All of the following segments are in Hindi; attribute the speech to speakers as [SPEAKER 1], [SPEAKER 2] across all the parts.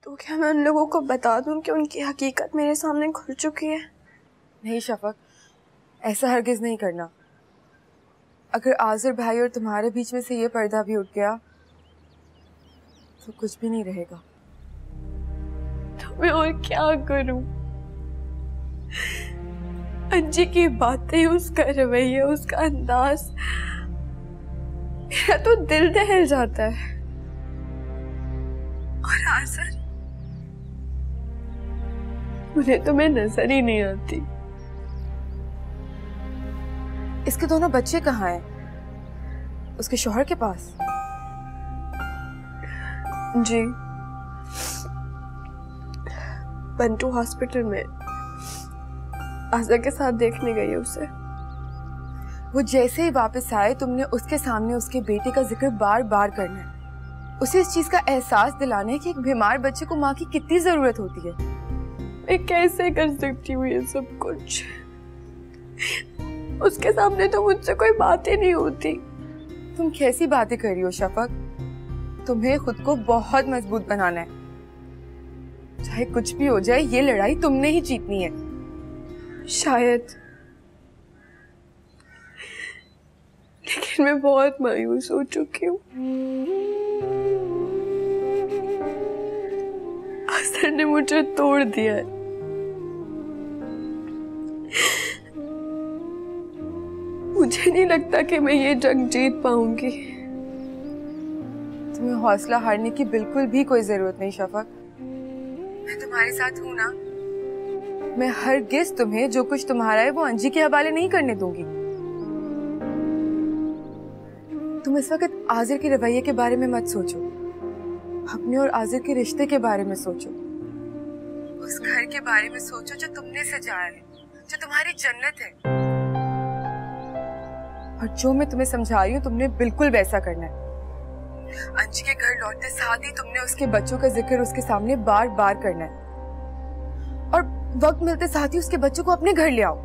[SPEAKER 1] तो क्या मैं उन लोगों को बता दूं कि उनकी हकीकत मेरे सामने खुल चुकी है?
[SPEAKER 2] नहीं शफक, ऐसा हरगिज नहीं करना। अगर आज़िर भाई और तुम्हारे बीच में से ये पर्दा भी उठ गया तो कुछ भी नहीं रहेगा।
[SPEAKER 1] तो मैं और क्या करूं? अंजी की बातें, उसका रवैया, उसका अंदाज, मेरा तो दिल दहल जाता है। और आज़िर, उन्हें तो मैं नजर ही नहीं आती।
[SPEAKER 2] इसके दोनों बच्चे कहाँ हैं? उसके शौहर के पास?
[SPEAKER 1] जी, बंटू हॉस्पिटल में आज़ा के साथ देखने गई उसे।
[SPEAKER 2] वो जैसे ही वापस आए तुमने उसके सामने उसके बेटे का जिक्र बार बार करना है। उसे इस चीज का एहसास दिलाना है कि एक बीमार बच्चे को माँ की कितनी जरूरत होती है।
[SPEAKER 1] मैं कैसे कर सकती हूँ ये सब कुछ? उसके सामने तो मुझसे कोई बात ही नहीं होती।
[SPEAKER 2] तुम कैसी बातें कर रही हो शफक? तुम्हें खुद को बहुत मजबूत बनाना है। चाहे कुछ भी हो जाए, ये लड़ाई तुमने ही जीतनी है।
[SPEAKER 1] शायद, लेकिन मैं बहुत मायूस हो चुकी हूँ। आज़िर ने मुझे तोड़ दिया है। मुझे नहीं लगता कि मैं ये जंग जीत पाऊंगी।
[SPEAKER 2] तुम्हें हौसला हारने की बिल्कुल भी कोई जरूरत नहीं शफक। मैं तुम्हारे साथ हूं ना। मैं हरगिज़ तुम्हें जो कुछ तुम्हारा है वो अंजी के हवाले नहीं करने दूंगी। तुम इस वक्त आज़िर के रवैये के बारे में मत सोचो। अपने और आज़िर के रिश्ते के बारे में सोचो। उस घर के बारे में सोचो जो तुमने सजाया है, जो तुम्हारी जन्नत है। और जो मैं तुम्हें समझा रही हूँ तुमने बिल्कुल वैसा करना है। अंजी के घर लौटते साथ ही तुमने उसके बच्चों का जिक्र उसके सामने बार बार करना है। और वक्त मिलते साथ ही उसके बच्चों को अपने घर ले आओ।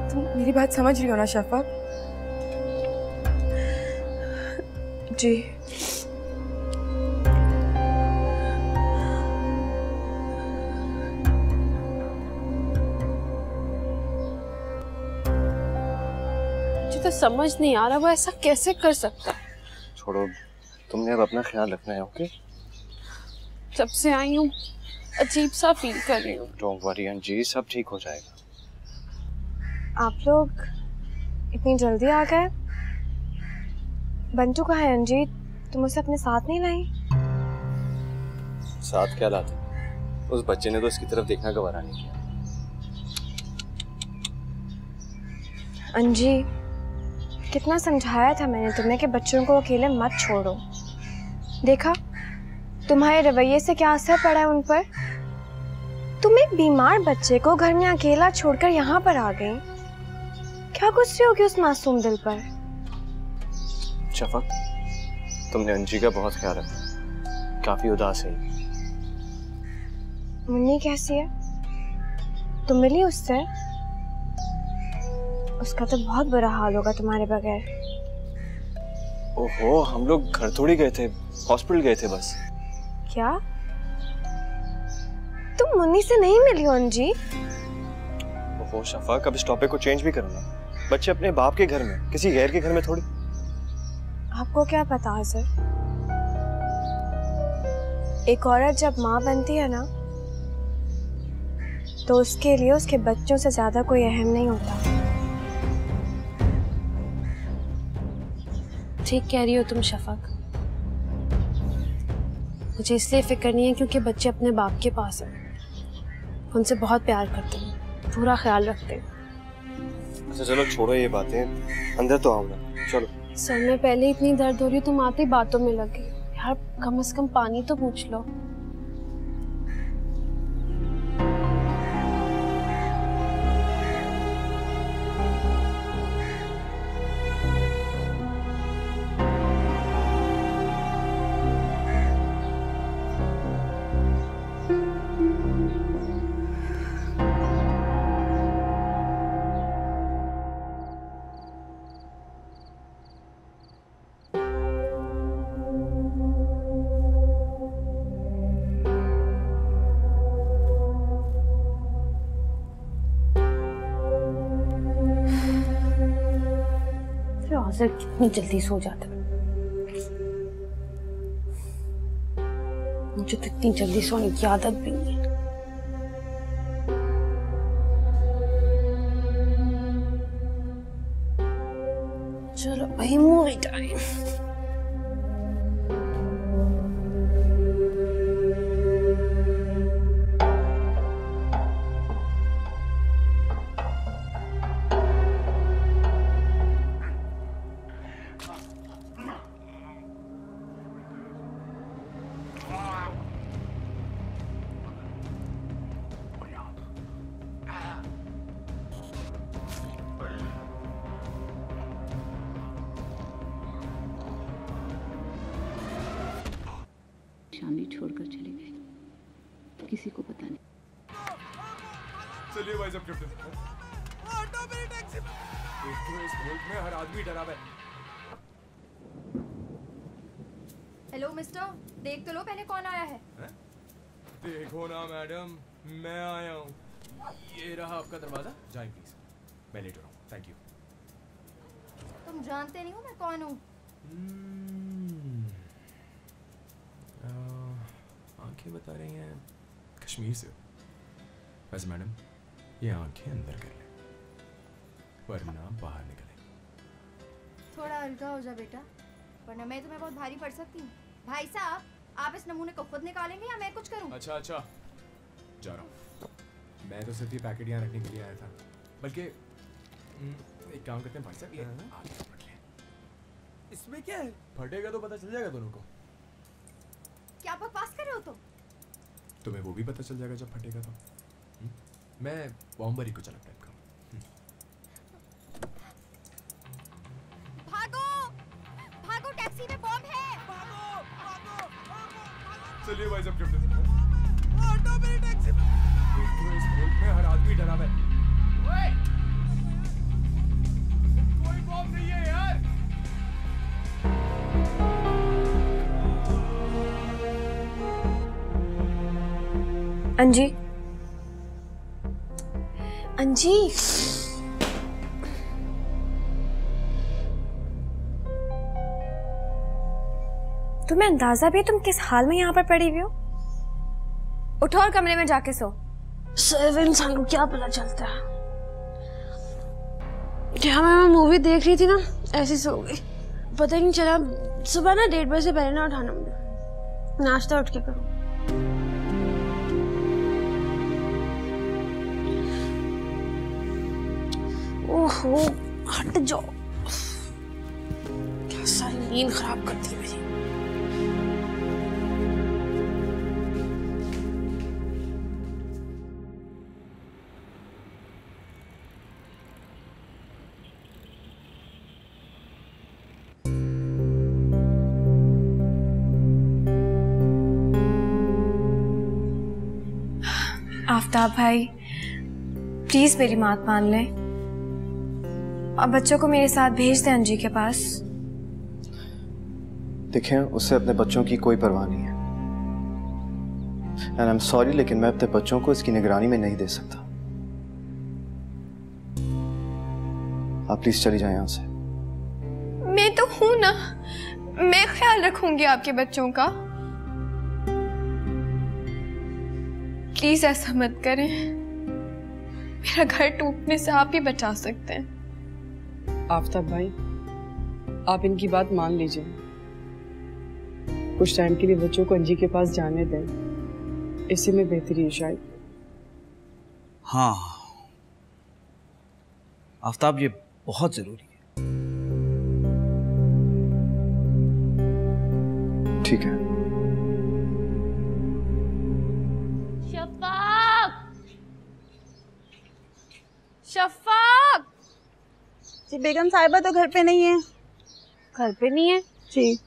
[SPEAKER 2] तुम मेरी बात समझ रही हो ना शफक?
[SPEAKER 1] जी। मुझे तो समझ नहीं आ रहा वो ऐसा कैसे कर सकता है।
[SPEAKER 3] छोड़ो, तुमने अब अपना ख्याल रखना है, ओके?
[SPEAKER 1] जब से आई हूँ अजीब सा फील कर रही हूँ।
[SPEAKER 3] डोंट वरी अंजी, सब ठीक हो जाएगा।
[SPEAKER 4] आप लोग इतनी जल्दी आ गए? बंटू कहाँ है अंजी? तुम उसे अपने साथ नहीं लाई?
[SPEAKER 3] साथ क्या लाते? उस बच्चे ने तो इसकी तरफ देखना गवारा नहीं किया।
[SPEAKER 4] अंजी, कितना समझाया था मैंने तुम्हें कि बच्चों को अकेले मत छोड़ो। देखा तुम्हारे रवैये से क्या असर पड़ा है उन पर। तुम एक बीमार बच्चे को घर में अकेला छोड़कर यहाँ पर आ गई। क्या गुस्से होगी उस मासूम दिल पर?
[SPEAKER 3] शफक, तुमने अंजी का बहुत ख्याल रखा। काफी उदास है।
[SPEAKER 4] मुन्नी कैसी है? तुम मिली उससे? उसका तो बहुत बुरा हाल होगा तुम्हारे बगैर।
[SPEAKER 3] ओहो, हम लोग घर थोड़ी गए थे, हॉस्पिटल गए थे बस।
[SPEAKER 4] क्या तुम मुन्नी से नहीं मिली हो अंजी?
[SPEAKER 3] ओहो शफक, अब इस टॉपिक को चेंज भी करना। बच्चे अपने बाप के घर में, किसी गैर के घर में थोड़ी।
[SPEAKER 4] आपको क्या पता है सर? एक औरत जब माँ बनती है ना तो उसके लिए उसके बच्चों से ज्यादा कोई अहम नहीं होता।
[SPEAKER 5] ठीक कह रही हो तुम शफक। मुझे इसलिए फिक्र नहीं है क्योंकि बच्चे अपने बाप के पास हैं। उनसे बहुत प्यार करते हैं, पूरा ख्याल रखते हैं।
[SPEAKER 3] अच्छा चलो छोड़ो ये बातें, अंदर तो आओ ना, चलो।
[SPEAKER 5] सर में पहले इतनी दर्द हो रही है, तुम आते ही बातों में लग गई। यार कम से कम पानी तो पूछ लो। नासिर कितनी जल्दी सो जाता है। मुझे तो इतनी जल्दी सोने की आदत भी नहीं है। चलो भाई मूवी टाइम।
[SPEAKER 6] शामली छोड़कर चले गए, किसी को पता नहीं।
[SPEAKER 7] चलिए भाई साहब कैप्टन। ऑटो मेरी टैक्सी में। एक तो इस मुल्क में हर आदमी डरा है।
[SPEAKER 8] हेलो मिस्टर, देख तो लो पहले कौन आया है।
[SPEAKER 7] देखो ना मैडम, मैं आया हूँ। ये रहा आपका दरवाजा, जाइए प्लीज। मैं लेट हो रहा हूँ, थैंक यू।
[SPEAKER 8] तुम जानते नहीं हो मैं कौन हूँ।
[SPEAKER 7] आंखें बता रही हैं कश्मीर से। वैसे मैडम, ये आंखें अंदर कर लें, वरना बाहर निकले।
[SPEAKER 8] थोड़ा हल्का हो जा बेटा, वरना मैं तुम्हें बहुत भारी पड़ सकती हूँ। भाई साहब, आप इस नमूने को खुद निकालेंगे या मैं कुछ करूँ?
[SPEAKER 7] अच्छा अच्छा, जा रहा हूँ। मैं तो सिर्फ ये पैकेट यहाँ रखने के लिए आया था। बल्कि एक काम करते हैं भाई साहब, ये आगे रख लें। इसमें क्या है? फटेगा तो पता चल जाएगा दोनों को।
[SPEAKER 8] क्या बकवास कर रहे हो तुम?
[SPEAKER 7] तुम्हें वो भी पता चल जाएगा जब फटेगा तो। मैं बॉम्बरी को चला टाइप का।
[SPEAKER 8] भागो भागो, टैक्सी में बॉम्ब है। भागो भागो भागो।
[SPEAKER 7] चलिए भाई साहब कैप्टन। ऑटो मेरी टैक्सी में। एक तो इस मुल्क में हर आदमी डरा है। ओए, कोई बॉम्ब नहीं है यार।
[SPEAKER 4] अंजी, अंजी, तुम्हें अंदाजा भी है तुम किस हाल में यहाँ पर पड़ी हुई हो? उठो और कमरे में जाके सो।
[SPEAKER 5] सिर्फ इंसान को क्या पता चलता है। जहाँ मैं मूवी देख रही थी ना, ऐसी सो गई, पता ही नहीं चला। सुबह ना 1:30 बजे से पहले ना उठाना मुझे, नाश्ता उठ के करूँ। ओहो, हट जाओ, क्या सारी नींद खराब करती है मेरी।
[SPEAKER 4] आफ्ताब भाई, प्लीज मेरी बात मान लें और बच्चों को मेरे साथ भेज दें अंजी के पास।
[SPEAKER 3] देखें, उससे अपने बच्चों की कोई परवाह नहीं है। एंड आई एम सॉरी, लेकिन मैं अपने बच्चों को इसकी निगरानी में नहीं दे सकता। आप प्लीज चली जाएं यहाँ से।
[SPEAKER 4] मैं तो हूं ना, मैं ख्याल रखूंगी आपके बच्चों का। प्लीज ऐसा मत करें, मेरा घर टूटने से आप ही बचा सकते हैं।
[SPEAKER 2] आफ्ताब भाई, आप इनकी बात मान लीजिए। कुछ टाइम के लिए बच्चों को अंजी के पास जाने दें, इसी में बेहतरी है शायद।
[SPEAKER 9] हाँ आफ्ताब, ये बहुत जरूरी है।
[SPEAKER 3] ठीक है।
[SPEAKER 5] शफाक, शफाक।
[SPEAKER 10] जी बेगम साहिबा तो घर पे नहीं है।
[SPEAKER 5] घर पे नहीं है
[SPEAKER 10] जी।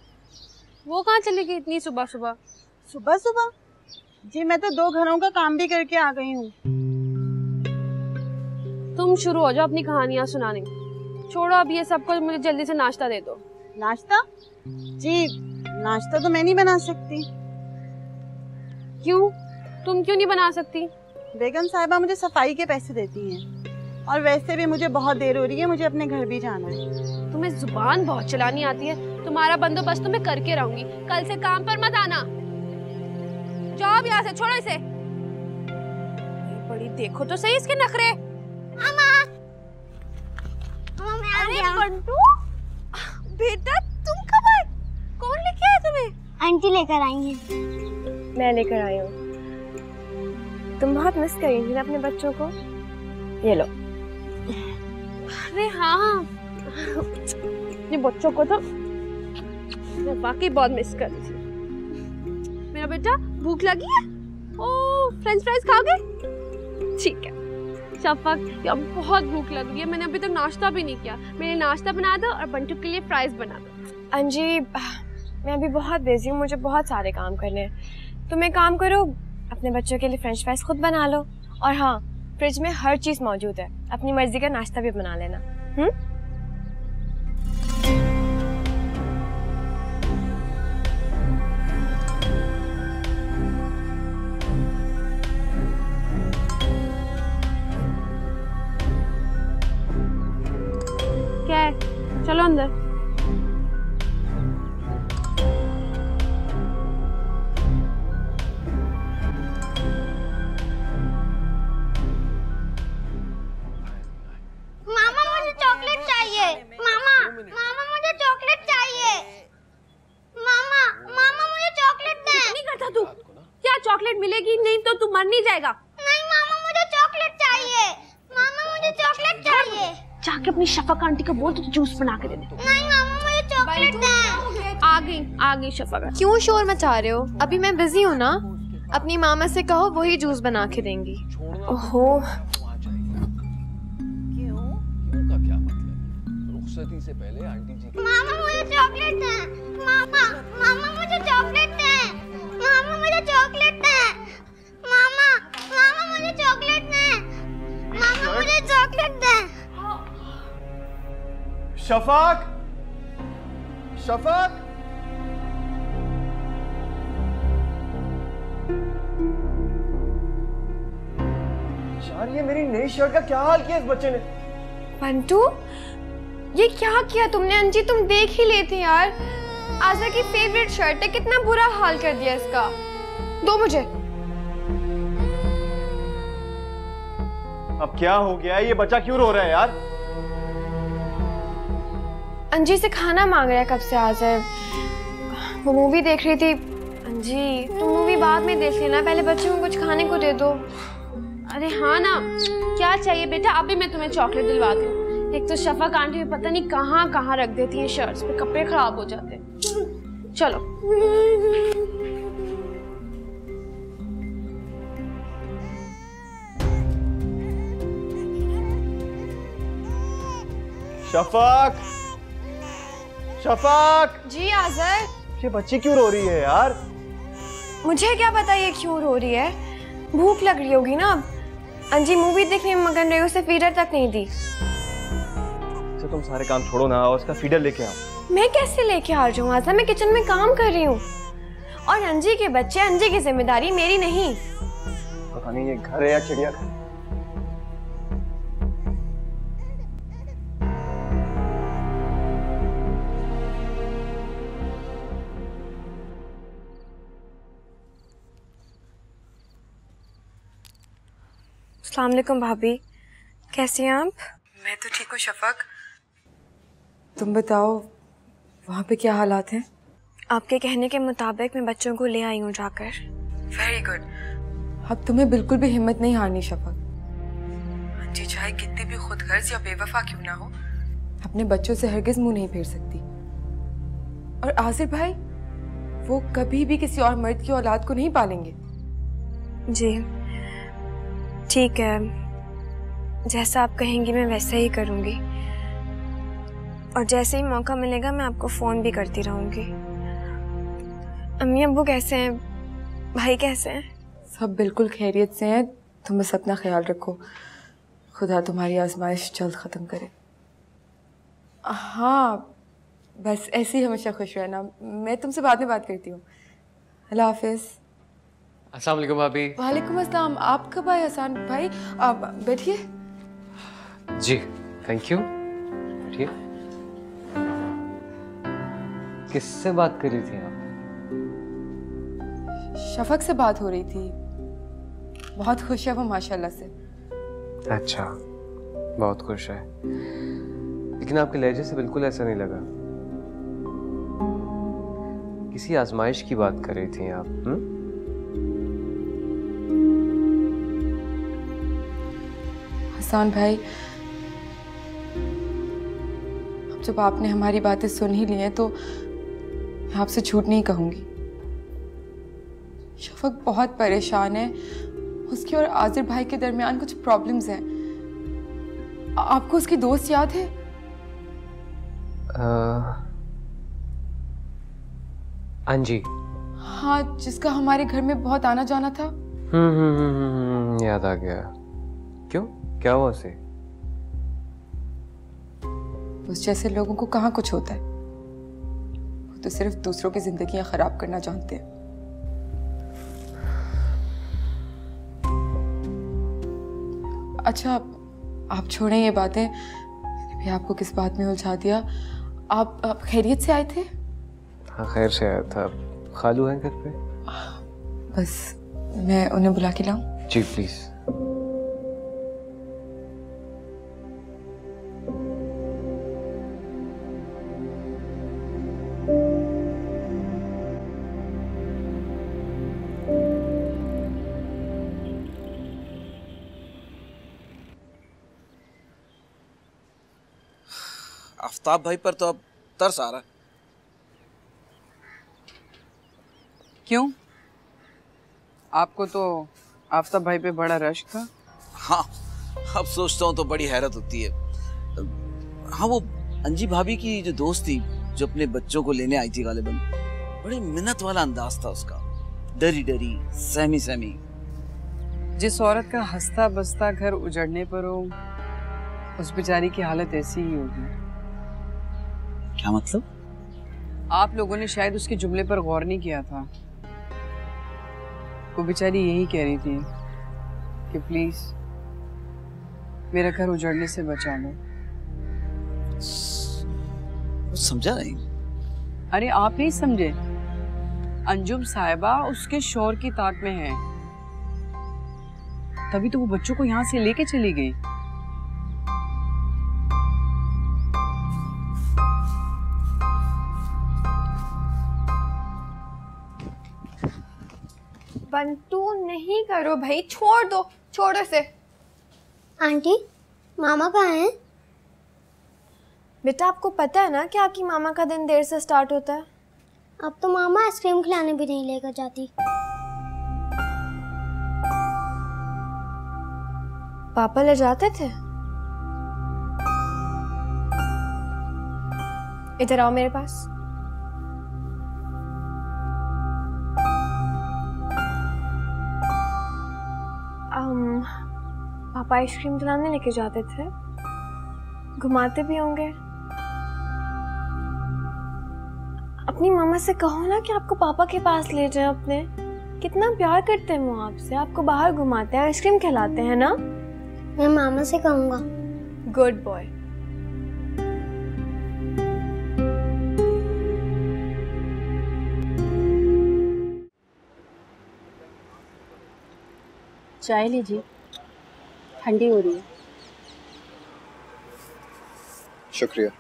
[SPEAKER 5] वो कहाँ चली गई इतनी सुबह सुबह?
[SPEAKER 10] सुबह सुबह? जी मैं तो 2 घरों का काम भी करके आ गई हूँ।
[SPEAKER 5] तुम शुरू हो जाओ अपनी कहानियाँ सुनाने। छोड़ो अब ये सबको, मुझे जल्दी से नाश्ता दे दो।
[SPEAKER 10] नाश्ता? जी नाश्ता तो मैं नहीं बना सकती।
[SPEAKER 5] क्यों? तुम क्यों नहीं बना सकती?
[SPEAKER 10] बेगम साहिबा मुझे सफाई के पैसे देती हैं। और वैसे भी मुझे बहुत देर हो रही है, मुझे अपने घर भी जाना है।
[SPEAKER 5] तुम्हें जुबान बहुत चलानी आती है। तुम्हारा बंदोबस्त तो मैं करके रहूंगी। कल से काम पर मत आना। जाओ अब यहाँ से, छोड़ो इसे। बड़ी देखो तो सही इसके नखरे। अरे बंटू, बेटा तुम कब आए? कौन लेके आया तुम्हें?
[SPEAKER 4] आंटी लेकर आई हैं। मैं लेकर आई हूँ। तुम बहुत मिस कर रही थी ना अपने बच्चों को। ये लो।
[SPEAKER 5] अरे हाँ, अपने बच्चों को तो मैं वाकई बहुत मिस कर रही थी। मेरा बेटा भूख लगी है? ओह, फ्रेंच फ्राइज खाओगे? ठीक है। शफक, यार बहुत भूख लग रही है, मैंने अभी तक नाश्ता भी नहीं किया। मेरे नाश्ता बना दो और बंटू के लिए फ्राइज बना दो।
[SPEAKER 4] अंजी, मैं अभी बहुत बिजी हूँ, मुझे बहुत सारे काम करने हैं। तुम एक काम करो, अपने बच्चों के लिए फ्रेंच फ्राइज खुद बना लो। और हाँ, फ्रिज में हर चीज़ मौजूद है, अपनी मर्जी का नाश्ता भी बना लेना।
[SPEAKER 5] क्या है? चलो अंदर।
[SPEAKER 11] मामा मुझे चॉकलेट चाहिए। मामा मुझे चॉकलेट चाहिए। मामा मुझे चॉकलेट दे।
[SPEAKER 5] नहीं करता तू? क्या चॉकलेट मिलेगी नहीं तो तू मर नहीं जाएगा?
[SPEAKER 11] नहीं मामा मुझे चॉकलेट चाहिए। मामा मुझे चॉकलेट चाहिए।
[SPEAKER 5] जाके अपनी शफक आंटी को बोल तो जूस बना के दे दे।
[SPEAKER 11] नहीं मामा मुझे चॉकलेट दे।
[SPEAKER 5] आ गई शफक।
[SPEAKER 4] क्यों शोर मचा रहे हो? अभी मैं बिजी हूँ ना। अपनी मामा से कहो, वही जूस बना के देंगी। ओहो,
[SPEAKER 12] से पहले आंटी जी।
[SPEAKER 11] मामा मुझे चॉकलेट दे। मामा मुझे चॉकलेट दे। मामा मुझे चॉकलेट दे। मामा मुझे चॉकलेट दे। मामा मुझे चॉकलेट दे।
[SPEAKER 3] शफाक, शफाक, यार ये मेरी नई शर्ट का क्या हाल किया इस बच्चे ने?
[SPEAKER 4] बंटू, ये क्या किया तुमने? अंजी, तुम देख ही लेती यार। आज़ा की फेवरेट शर्ट है, कितना बुरा हाल कर दिया इसका। दो मुझे।
[SPEAKER 3] अब क्या हो गया? ये बच्चा क्यों रो रहा है यार?
[SPEAKER 4] अंजी से खाना मांग रहा है कब से आज़ा। वो मूवी देख रही थी। अंजी, तुम मूवी बाद में देख लेना, पहले बच्चों को कुछ खाने को दे दो।
[SPEAKER 5] अरे हाँ ना, क्या चाहिए बेटा? अभी मैं तुम्हें चॉकलेट दिलवाती हूँ। एक तो शफक आंटी भी पता नहीं कहाँ कहाँ रख देती है शर्ट्स पे, कपड़े खराब हो जाते हैं। चलो।
[SPEAKER 3] शफाक, शफाक।
[SPEAKER 4] जी आज़र।
[SPEAKER 3] ये बच्ची क्यों रो रही है यार?
[SPEAKER 4] मुझे क्या पता ये क्यों रो रही है। भूख लग रही होगी ना। अंजी मूवी देखने में मगन रही, उसे फीडर तक नहीं दी।
[SPEAKER 3] तो तुम सारे काम छोड़ो ना और उसका फीडर लेके आओ।
[SPEAKER 4] मैं कैसे लेके आ जाऊँ आज़ा? मैं किचन में काम कर रही हूँ। और अंजी के बच्चे, अंजी की जिम्मेदारी, मेरी नहीं।
[SPEAKER 3] पता नहीं ये घर है या चिड़ियाघर।
[SPEAKER 4] अस्सलाम वालेकुम भाभी, कैसी हैं आप?
[SPEAKER 2] मैं तो ठीक हूँ शफक, तुम बताओ वहाँ पे क्या हालात हैं?
[SPEAKER 4] आपके कहने के मुताबिक मैं बच्चों को ले आई हूँ जाकर।
[SPEAKER 2] Very good. अब तुम्हें बिल्कुल भी हिम्मत नहीं हारनी शफक। जी चाहे कितनी भी खुदगर्ज या बेवफा क्यों ना हो, अपने बच्चों से हरगिज मुंह नहीं फेर सकती। और आसिफ भाई, वो कभी भी किसी और मर्द की औलाद को नहीं पालेंगे।
[SPEAKER 4] जी ठीक है, जैसा आप कहेंगी मैं वैसा ही करूँगी। और जैसे ही मौका मिलेगा मैं आपको फ़ोन भी करती रहूँगी। अम्मी अब्बू कैसे हैं? भाई कैसे हैं?
[SPEAKER 2] सब बिल्कुल खैरियत से हैं। तुम बस अपना ख्याल रखो, खुदा तुम्हारी आजमाइश जल्द ख़त्म करे। हाँ, बस ऐसे ही हमेशा खुश रहना। मैं तुमसे बाद में बात करती हूँ। अल्लाह हाफिज़।
[SPEAKER 13] अस्सलाम वालेकुम भाभी।
[SPEAKER 2] वालेकुम अस्सलाम। आप कब आए हसन भाई? आप बैठिए।
[SPEAKER 13] जी थैंक यू। ठीक, किससे बात कर रही थी आप?
[SPEAKER 2] शफक से बात हो रही थी, बहुत खुश है वो माशाल्लाह से।
[SPEAKER 13] अच्छा, बहुत खुश है, लेकिन आपके लहजे से बिल्कुल ऐसा नहीं लगा। किसी आजमाइश की बात कर रही थी आप?
[SPEAKER 2] हसन भाई, अब जब आपने हमारी बातें सुन ही ली हैं तो मैं आपसे झूठ नहीं कहूंगी। शफक बहुत परेशान है, उसके और आजिर भाई के दरमियान कुछ प्रॉब्लम्स हैं। आपको उसकी दोस्त याद है?
[SPEAKER 13] अंजी।
[SPEAKER 2] हाँ, जिसका हमारे घर में बहुत आना जाना था।
[SPEAKER 13] याद आ गया। क्यों, क्या हुआ उसे?
[SPEAKER 2] उस जैसे लोगों को कहाँ कुछ होता है, वो तो सिर्फ दूसरों की जिंदगियां खराब करना जानते हैं। अच्छा, आप छोड़ें ये बातें, मैंने भी आपको किस बात में उलझा दिया। आप खैरियत से आए थे?
[SPEAKER 13] हाँ, खैर से आया था। खालू हैं घर पे?
[SPEAKER 2] बस मैं उन्हें बुला के लाऊं?
[SPEAKER 13] जी प्लीज।
[SPEAKER 9] आफ्ताब भाई पर तो अब तरस आ रहा है।
[SPEAKER 10] क्यों? आपको तो आफ्ताब भाई पे बड़ा रश था।
[SPEAKER 9] हाँ, अब सोचता हूँ तो बड़ी हैरत होती है। हाँ, वो अंजी भाभी की जो दोस्त थी, जो अपने बच्चों को लेने आई थी गालिबन, बड़ी मिन्नत वाला अंदाज था उसका, डरी डरी, सहमी सहमी।
[SPEAKER 10] जिस औरत का हंसता बसता घर उजड़ने पर हो, उस बेचारी की हालत ऐसी ही होगी।
[SPEAKER 9] क्या मतलब?
[SPEAKER 10] आप लोगों ने शायद उसके जुमले पर गौर नहीं किया था। वो बेचारी यही कह रही थी कि प्लीज मेरा घर उजड़ने से बचा लो।
[SPEAKER 9] समझा नहीं।
[SPEAKER 10] अरे आप नहीं समझे, अंजुम साहिबा उसके शौहर की ताक में है, तभी तो वो बच्चों को यहाँ से लेके चली गई।
[SPEAKER 4] बंटू नहीं करो भाई, छोड़ दो, छोड़ो इसे।
[SPEAKER 11] आंटी, मामा कहाँ हैं?
[SPEAKER 4] बेटा, आपको पता है ना कि आपकी मामा का दिन देर से स्टार्ट होता है।
[SPEAKER 11] अब तो मामा आइसक्रीम खिलाने भी नहीं लेकर जाती।
[SPEAKER 4] पापा ले जाते थे। इधर आओ मेरे पास। पापा आइसक्रीम दिलाने लेके जाते थे, घुमाते भी होंगे। अपनी मामा से कहो ना कि आपको पापा के पास ले जाए अपने। कितना प्यार करते हैं वो आपसे, आपको बाहर घुमाते हैं, आइसक्रीम खिलाते हैं ना।
[SPEAKER 11] मैं मामा से कहूँगा।
[SPEAKER 4] Good boy.
[SPEAKER 6] चाय लीजिए, ठंडी हो रही है।
[SPEAKER 3] शुक्रिया।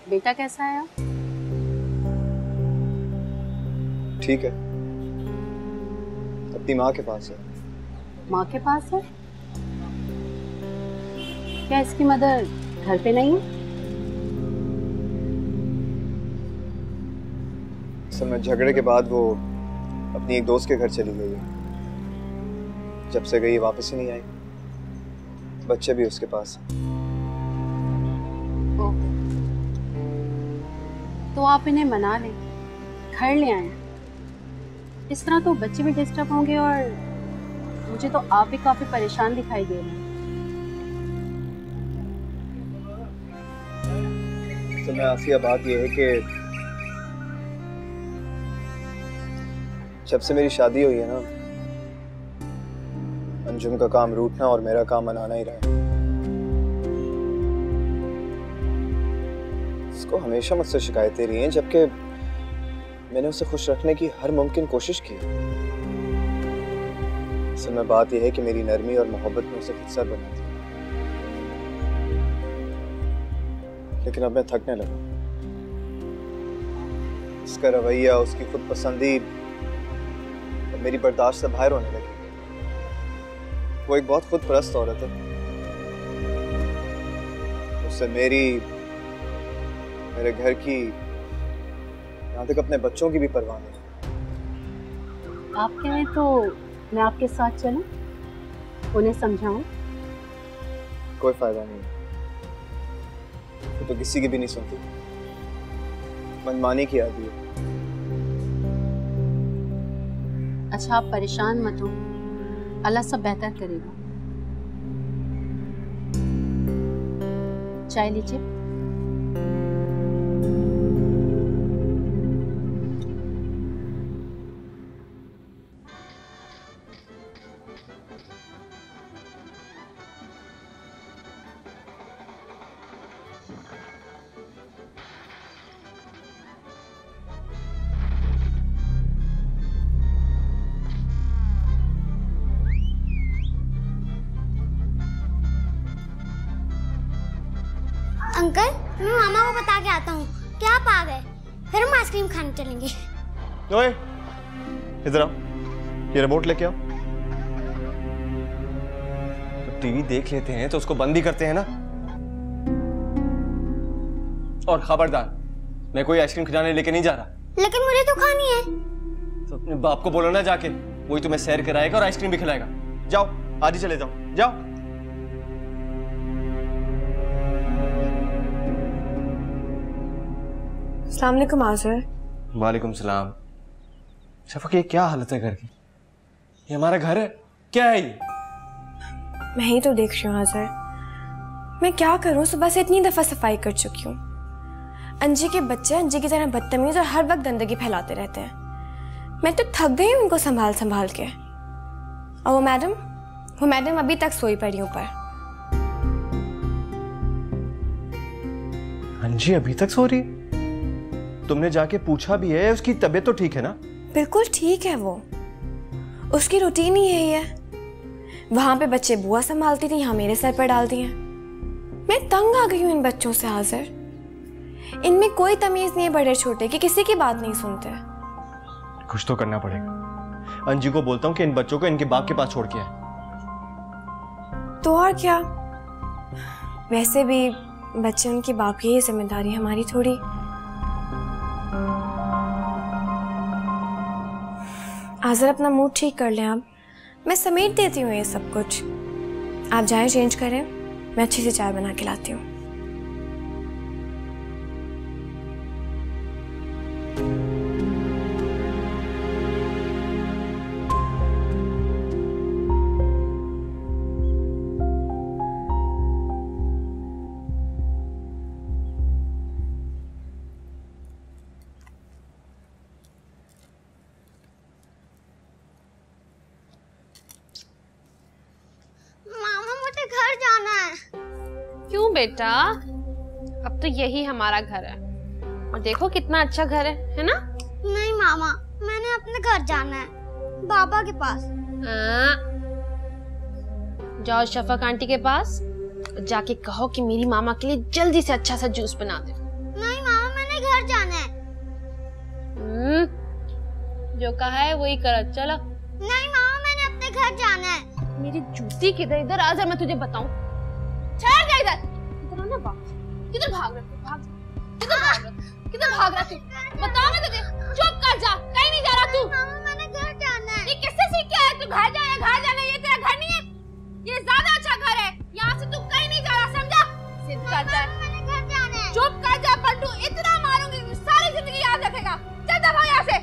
[SPEAKER 6] बेटा कैसा है?
[SPEAKER 3] ठीक है, अपनी माँ के पास है।
[SPEAKER 6] माँ के पास है? क्या इसकी मदर घर पे नहीं है?
[SPEAKER 3] समय झगड़े के बाद वो अपनी एक दोस्त के घर चली गई है। जब से गई वापस ही नहीं आई। बच्चे भी उसके पास हैं।
[SPEAKER 6] तो आप इन्हें मना लें, घर ले आए। इस तरह तो बच्चे भी डिस्टर्ब होंगे और मुझे तो आप भी काफी परेशान दिखाई दे रहे हैं।
[SPEAKER 3] तो मैं आसिया, बात यह है कि जब से मेरी शादी हुई है ना, अंजुम का काम रूठना और मेरा काम मनाना ही रहा है। उसको हमेशा मुझसे शिकायतें रही हैं, जबकि मैंने उसे खुश रखने की हर मुमकिन कोशिश की। असल में बात यह है कि मेरी नरमी और मोहब्बत में उसे खुदसर बना दी, लेकिन अब मैं थकने लगा। उसका रवैया, उसकी खुद पसंदी मेरी बर्दाश्त से बाहर होने लगी। वो एक बहुत खुद परस्त औरत है। उससे मेरे घर की, यहाँ तक अपने बच्चों की भी परवाह नहीं।
[SPEAKER 6] आप कहें तो मैं आपके साथ चलूं, उन्हें समझाऊं?
[SPEAKER 3] कोई फायदा नहीं, वो तो किसी की भी नहीं सुनती। मनमानी की आदी है।
[SPEAKER 6] अच्छा आप परेशान मत हो, अल्लाह सब बेहतर करेगा। चाय लीजिए।
[SPEAKER 11] अंकल, मैं मामा को बता के आता हूँ कि आप आ गए, फिर हम आइसक्रीम खाने चलेंगे।
[SPEAKER 3] ओए, इधर आओ, ये रिमोट लेके आओ।
[SPEAKER 13] जब टीवी देख लेते हैं तो उसको बंद ही करते हैं ना। और खबरदार, मैं कोई आइसक्रीम खिलाने लेके नहीं जा रहा।
[SPEAKER 11] लेकिन मुझे तो खानी है।
[SPEAKER 13] तो अपने बाप को बोलो ना जाके, वही तुम्हें सैर कराएगा और आइसक्रीम भी खिलाएगा। जाओ, आज ही चले जाओ, जाओ।
[SPEAKER 4] अस्सलाम वालेकुम आज़र।
[SPEAKER 13] वालेकुम सलाम। शफक, ये क्या हालत है घर की? ये हमारा घर है क्या है ये?
[SPEAKER 4] मैं ही तो देख रही हूँ आज़र, मैं क्या करूँ? सुबह से इतनी दफ़ा सफाई कर चुकी हूँ। अंजी के बच्चे अंजी की तरह बदतमीज और हर वक्त गंदगी फैलाते रहते हैं। मैं तो थक गई हूँ उनको संभाल संभाल के। और वो मैडम अभी तक सोई पड़ी ऊपर।
[SPEAKER 13] अंजी अभी तक सो रही? तुमने जाके पूछा भी है? उसकी तबीयत तो ठीक है ना?
[SPEAKER 4] बिल्कुल ठीक है वो, उसकी रूटीन ही यही है। वहां पे बच्चे बुआ संभालती थी, यहाँ मेरे सर पर डाल दिए। मैं तंग आ गई हूँ इन बच्चों से आज़र। इनमें कोई तमीज नहीं है बड़े छोटे की, किसी की बात नहीं सुनते।
[SPEAKER 13] कुछ तो करना पड़ेगा। अंजी को बोलता हूँ कि इन बच्चों को इनके बाप के पास छोड़ के आए।
[SPEAKER 4] तो और क्या, वैसे भी बच्चे उनकी बाप की ही जिम्मेदारी, हमारी थोड़ी। आज़र अपना मूड ठीक कर लें आप, मैं समेट देती हूँ ये सब कुछ। आप जाएं चेंज करें, मैं अच्छी सी चाय बना के लाती हूँ।
[SPEAKER 5] क्यों बेटा, अब तो यही हमारा घर है और देखो कितना अच्छा घर है ना?
[SPEAKER 11] नहीं मामा, मैंने अपने घर जाना है, बाबा के पास।
[SPEAKER 5] जाओ शफक आंटी के पास, जाके कहो कि मेरी मामा के लिए जल्दी से अच्छा सा जूस बना दे।
[SPEAKER 11] नहीं मामा, मैंने घर जाना है।
[SPEAKER 5] जो कहा है वही करो, चलो।
[SPEAKER 11] नहीं मामा, मैंने अपने घर जाना है।
[SPEAKER 5] मेरी जूती किधर? इधर आ जा, मैं तुझे बताऊं। ठहर जा इधर, इधर ना बाप, किधर भाग रहा तू? किधर भाग रहा तू? बताओ मैं तुझे। चुप कर जा, कहीं नहीं जा रहा तू।
[SPEAKER 11] मामा मैंने घर जाना है।
[SPEAKER 5] ये किससे सीख के आया तू? घर जाना, ये तेरा घर नहीं है, ये ज्यादा अच्छा घर है। यहाँ से तू कहीं नहीं जा रहा, समझा? सिद्ध करता है।
[SPEAKER 11] मैंने घर जाना है।
[SPEAKER 5] चुप कर जा पलटू, इतना मारूंगी सारी जिंदगी याद रखेगा। चल दफा यहाँ से,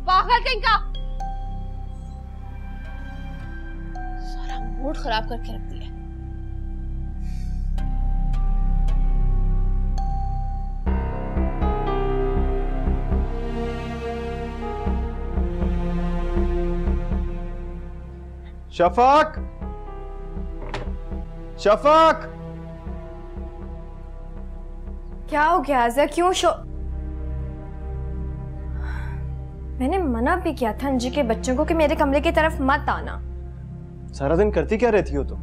[SPEAKER 5] पागल कहीं का। सारा मूड खराब करके रख दिया।
[SPEAKER 3] शफाक, शफाक,
[SPEAKER 4] क्या हो गया आज़ा? क्यों मैंने मना भी किया था अंजी के बच्चों को कि मेरे कमरे की तरफ मत आना।
[SPEAKER 3] सारा दिन करती क्या रहती हो तुम?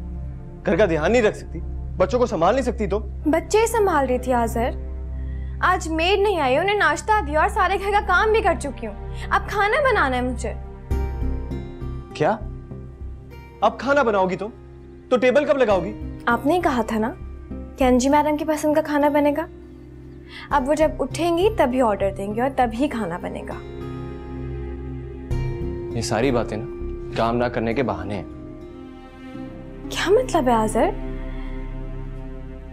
[SPEAKER 3] घर का ध्यान नहीं रख सकती, बच्चों को संभाल नहीं सकती तुम?
[SPEAKER 4] बच्चे ही संभाल रही थी आज़र। आज मेड नहीं आई, उन्हें नाश्ता दिया और सारे घर का काम भी कर चुकी हूँ। अब खाना बनाना है मुझे।
[SPEAKER 3] क्या? अब खाना बनाओगी तुम? तो टेबल कब लगाओगी?
[SPEAKER 4] आपने ही कहा था ना कि अंजी मैडम की पसंद का खाना बनेगा। अब वो जब उठेंगी तभी ऑर्डर देंगे और तभी खाना बनेगा।
[SPEAKER 13] ये सारी बातें ना काम ना करने के बहाने हैं।
[SPEAKER 4] क्या मतलब है आज़र?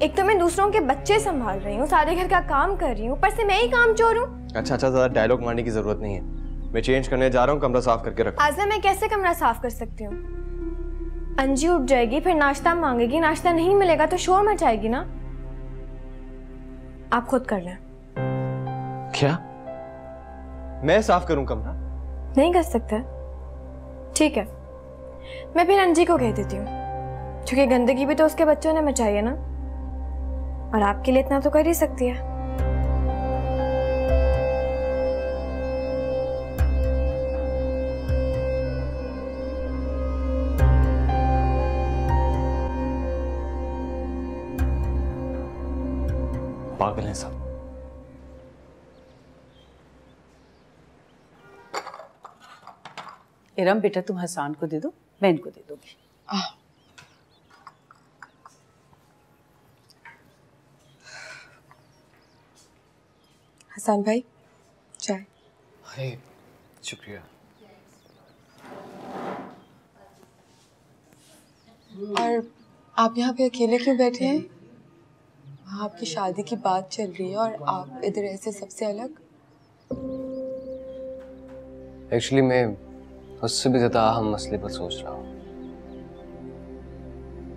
[SPEAKER 4] एक तो मैं दूसरों के बच्चे संभाल रही हूँ, सारे घर का काम कर रही हूँ, ऊपर से मैं ही काम चोर हूँ।
[SPEAKER 13] अच्छा ज्यादा डायलॉग मारने की जरूरत नहीं है। मैं चेंज करने जा रहा हूँ, कमरा साफ करके रखो।
[SPEAKER 4] आज़र मैं कैसे कमरा साफ कर सकती हूँ? अंजी उठ जाएगी, फिर नाश्ता मांगेगी, नाश्ता नहीं मिलेगा तो शोर मचाएगी ना। आप खुद कर लें।
[SPEAKER 3] क्या? मैं साफ करूं कमरा?
[SPEAKER 4] नहीं कर सकते? ठीक है, मैं फिर अंजी को कह देती हूँ, क्योंकि गंदगी भी तो उसके बच्चों ने मचाई है ना, और आपके लिए इतना तो कर ही सकती है।
[SPEAKER 13] पागल है सब।
[SPEAKER 14] इरम बेटा तुम हसान को दे दो, मैं इनको दे दूंगी।
[SPEAKER 2] हसान भाई चाय।
[SPEAKER 13] अरे शुक्रिया।
[SPEAKER 2] और आप यहाँ पे अकेले क्यों बैठे हैं? वहाँ आपकी शादी की बात चल रही है और आप इधर ऐसे सबसे अलग।
[SPEAKER 13] एक्चुअली मैं उससे भी ज्यादा अहम मसले पर सोच रहा हूँ।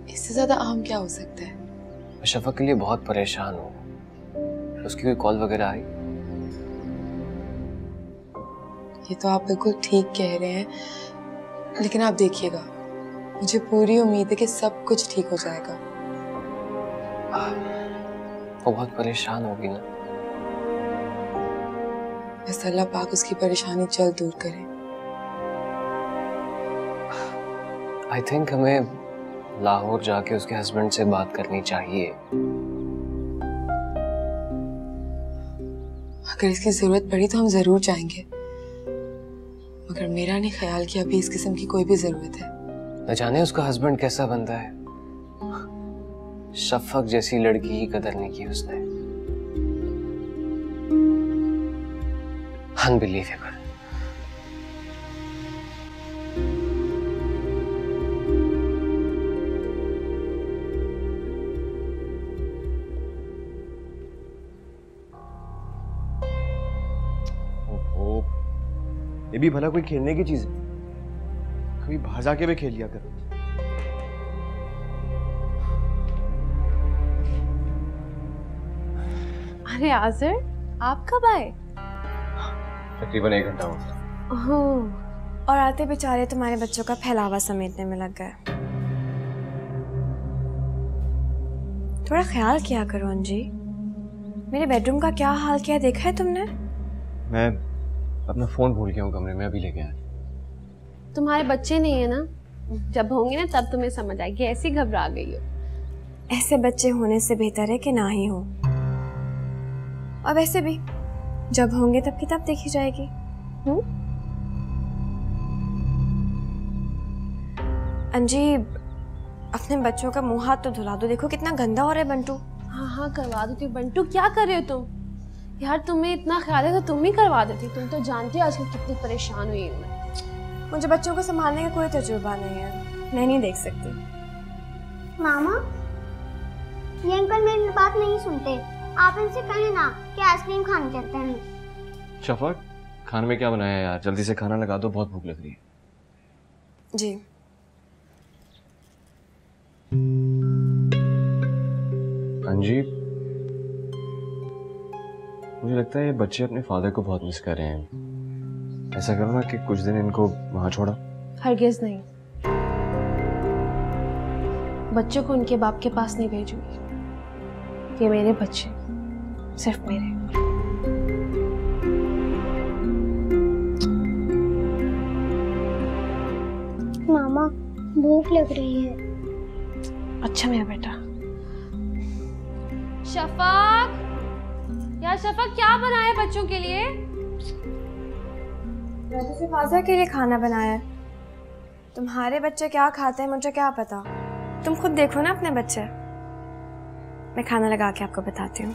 [SPEAKER 2] इससे ज्यादा अहम क्या हो सकता है?
[SPEAKER 13] मैं शफक के लिए बहुत परेशान हूँ। उसकी कोई कॉल वगैरह आई?
[SPEAKER 2] ये तो आप बिल्कुल ठीक कह रहे हैं, लेकिन आप देखिएगा, मुझे पूरी उम्मीद है कि सब कुछ ठीक हो जाएगा।
[SPEAKER 13] वो बहुत परेशान होगी ना।
[SPEAKER 2] बस अल्लाह पाक उसकी परेशानी जल्द दूर करे।
[SPEAKER 13] आई थिंक हमें लाहौर जाके उसके हस्बैंड से बात करनी चाहिए।
[SPEAKER 2] अगर इसकी जरूरत पड़ी तो हम जरूर जाएंगे, मगर मेरा नहीं ख्याल कि अभी इस किस्म की कोई भी जरूरत है।
[SPEAKER 13] न जाने उसका हस्बैंड कैसा बंदा है। शफक जैसी लड़की की कदर नहीं की उसने। अनबिलीवेबल।
[SPEAKER 3] ये भी भला कोई खेलने की चीज है? कभी बाहर जाके भी खेल लिया करो।
[SPEAKER 5] अरे आज़र, आप कब आए?
[SPEAKER 13] तकरीबन 1 घंटा हुआ।
[SPEAKER 4] और आते बेचारे तुम्हारे बच्चों का फैलावा समेटने में लग गए। थोड़ा ख्याल किया करो अंजी। मेरे बेडरूम का क्या हाल किया देखा है तुमने?
[SPEAKER 13] मैं अपना फोन भूल गया हूँ कमरे में, अभी लेके आया।
[SPEAKER 5] तुम्हारे बच्चे नहीं है ना, जब होंगे ना तब तुम्हें समझ आएगी। ऐसी घबरा गई हो।
[SPEAKER 4] ऐसे बच्चे होने से बेहतर है कि ना ही हो। और वैसे भी जब होंगे तब की तब देखी जाएगी। अंजी अपने बच्चों का मुंह हाथ तो धुला दो, देखो कितना गंदा हो रहा है बंटू।
[SPEAKER 5] हाँ हाँ करवा देती हूँ। बंटू क्या कर रहे हो तुम? यार तुम्हें इतना ख्याल है तो तुम ही करवा देती। तुम तो जानती हो आजकल कितनी परेशान हुई हूँ मैं।
[SPEAKER 4] मुझे बच्चों को संभालने का कोई तजुर्बा नहीं है, मैं नहीं देख सकती।
[SPEAKER 11] मामा, ये अंकल मेरी बात नहीं सुनते। आप इनसे कहें ना कि आइसक्रीम खाने चलते हैं।
[SPEAKER 13] शफक, खाने में क्या बनाया यार? जल्दी से खाना लगा दो, बहुत भूख लग रही है।
[SPEAKER 4] जी।
[SPEAKER 13] अंजी, मुझे लगता है ये बच्चे अपने फादर को बहुत मिस कर रहे हैं। ऐसा करो ना कि कुछ दिन इनको वहां छोड़ो।
[SPEAKER 5] हरगिज़ नहीं। बच्चों को उनके बाप के पास नहीं भेजूंगी। ये मेरे बच्चे, सिर्फ मेरे।
[SPEAKER 11] मामा भूख लग रही है।
[SPEAKER 5] अच्छा मेरा बेटा।
[SPEAKER 15] शफक, यार शफक क्या बनाया बच्चों के लिए?
[SPEAKER 4] मैंने सिर्फ आज़ा के लिए खाना बनाया है। तुम्हारे बच्चे क्या खाते हैं मुझे क्या पता। तुम खुद देखो ना अपने बच्चे। मैं खाना लगा के आपको बताती हूँ।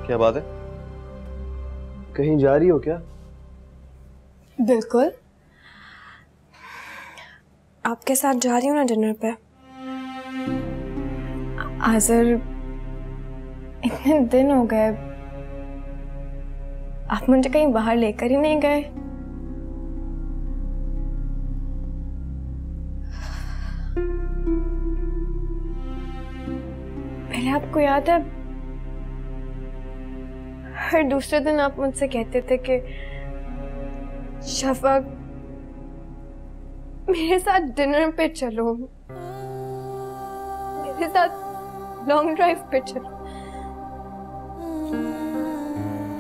[SPEAKER 3] क्या बात है? कहीं जा रही हो क्या?
[SPEAKER 4] बिल्कुल, आपके साथ जा रही हूँ ना डिनर पे। आज़र, इतने दिन हो गए, आप मुझे कहीं बाहर लेकर ही नहीं गए। पहले आपको याद है, हर दूसरे दिन आप मुझसे कहते थे कि शफक मेरे साथ डिनर पे चलो, मेरे साथ लॉन्ग ड्राइव पे चलो।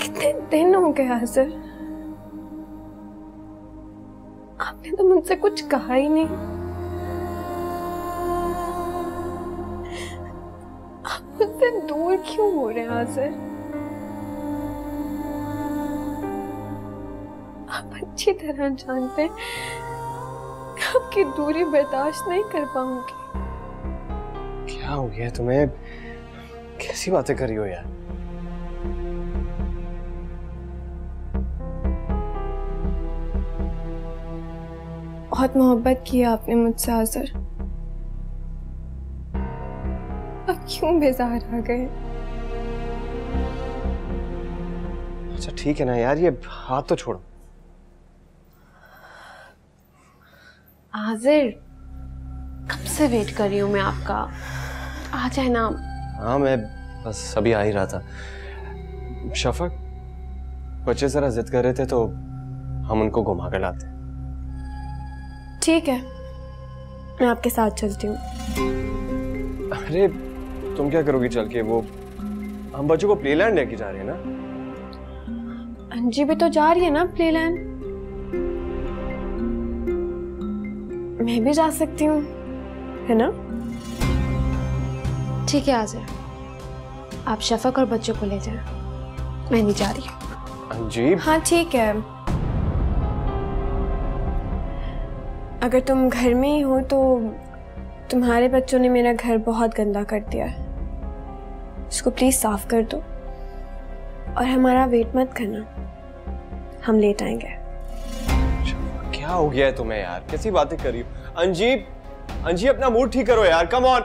[SPEAKER 4] कितने दिन हो गए आज़र, आपने तो मुझसे कुछ कहा ही नहीं। आप मुझसे दूर क्यों हो रहे हैं आज़र? आप अच्छी तरह जानते हैं आपकी दूरी बर्दाश्त नहीं कर पाऊंगी।
[SPEAKER 3] क्या हो गया तुम्हें? कैसी बातें कर रही हो यार?
[SPEAKER 4] बहुत मोहब्बत की आपने मुझसे आज़र, अब क्यों बेजार आ गए?
[SPEAKER 3] अच्छा ठीक है ना यार, ये हाथ तो छोड़ो।
[SPEAKER 5] आज़िर, कब से वेट कर रही हूँ मैं आपका, आ जाए ना।
[SPEAKER 3] हाँ मैं बस अभी आ ही रहा था। शफक, बच्चे जरा जिद कर रहे थे तो हम उनको घुमा कर लाते।
[SPEAKER 4] ठीक है, मैं आपके साथ चलती हूँ।
[SPEAKER 3] अरे तुम क्या करोगी चल के? वो हम बच्चों को प्लेलैंड लेके जा रहे हैं ना।
[SPEAKER 4] अंजी भी तो जा रही है ना प्लेलैंड, मैं भी जा सकती हूँ, है ना?
[SPEAKER 5] ठीक है आज़िर, आप शफक और बच्चों को ले जाएं, मैं नहीं जा रही।
[SPEAKER 3] अंजी।
[SPEAKER 4] हाँ ठीक है, अगर तुम घर में ही हो तो तुम्हारे बच्चों ने मेरा घर बहुत गंदा कर दिया है, इसको प्लीज साफ कर दो और हमारा वेट मत करना, हम लेट आएंगे।
[SPEAKER 3] क्या हो गया है तुम्हें यार? कैसी बातें कर रही हो? अंजी, अंजी अपना मूड ठीक करो यार, कम ऑन।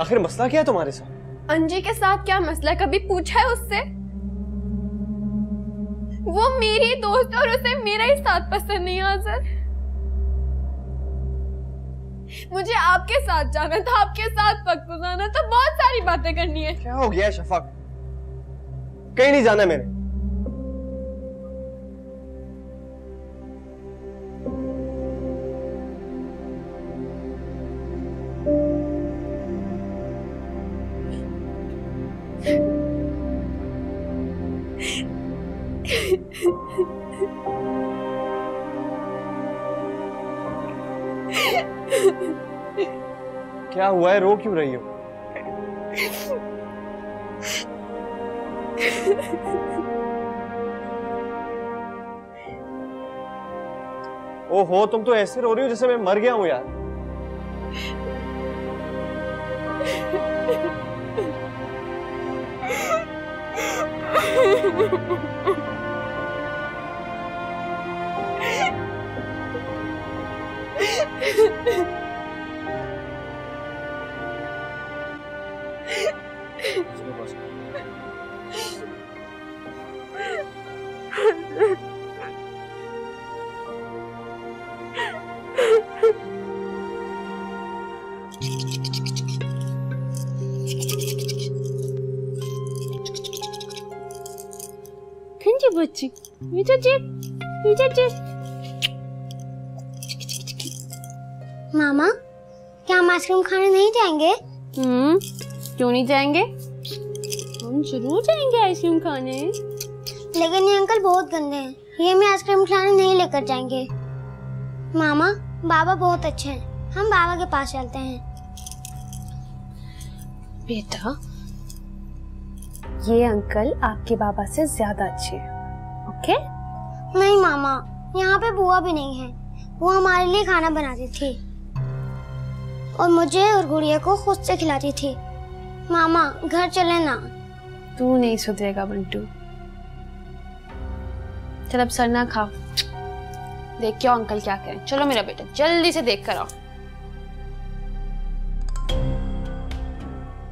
[SPEAKER 3] आखिर मसला क्या है तुम्हारे साथ?
[SPEAKER 4] अंजी के साथ क्या मसला है, कभी पूछा है उससे? वो मेरी दोस्त है और उसे मेरा ही साथ पसंद नहीं आज़र। मुझे आपके साथ जाना था, आपके साथ वक्त गुजारना था, बहुत सारी बातें करनी है।
[SPEAKER 3] क्या हो गया है शफक? कहीं नहीं जाना मैंने। क्या हुआ है? रो क्यों रही हो? ओहो, तुम तो ऐसे रो रही हो जैसे मैं मर गया हूं यार।
[SPEAKER 5] बच्ची मीठा जी मीठा जी।
[SPEAKER 11] मामा क्या हम आइसक्रीम खाने नहीं जाएंगे?
[SPEAKER 5] क्यों नहीं जाएंगे? हम जरूर जाएंगे आइसक्रीम खाने।
[SPEAKER 11] लेकिन ये अंकल बहुत गंदे हैं, ये हमें आइसक्रीम खिलाने नहीं लेकर जाएंगे। मामा बाबा बहुत अच्छे हैं, हम बाबा के पास चलते हैं।
[SPEAKER 5] बेटा ये अंकल आपके बाबा से ज्यादा अच्छे हैं, ओके?
[SPEAKER 11] नहीं मामा, यहाँ पे बुआ भी नहीं है, वो हमारे लिए खाना बनाती थी और मुझे और गुड़िया को खुद से खिलाती थी। मामा घर चले ना।
[SPEAKER 5] तू नहीं सुधरेगा बंटू। चल अब सर ना खा, देख के आओ अंकल क्या करें। चलो मेरा बेटा जल्दी से देख कर आओ।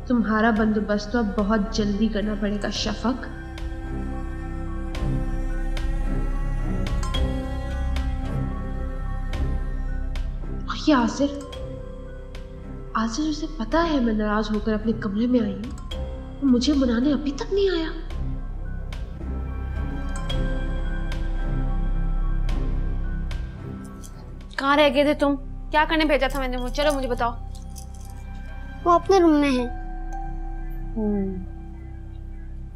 [SPEAKER 5] तुम्हारा बंदोबस्त तो अब बहुत जल्दी करना पड़ेगा शफक। और ये आसिर उसे पता है मैं नाराज होकर अपने कमरे में आई हूँ, मुझे मनाने अभी तक नहीं आया। कहाँ रह गए थे तुम? क्या करने भेजा था मैंने वो? चलो मुझे बताओ।
[SPEAKER 11] वो अपने रूम में है।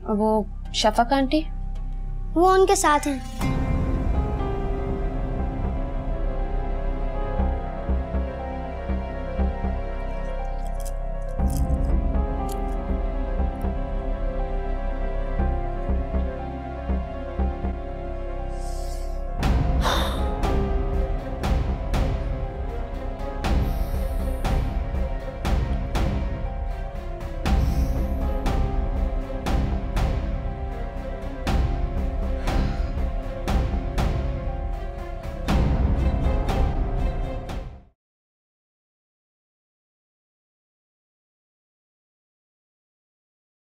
[SPEAKER 5] और वो शफक आंटी?
[SPEAKER 11] वो उनके साथ हैं।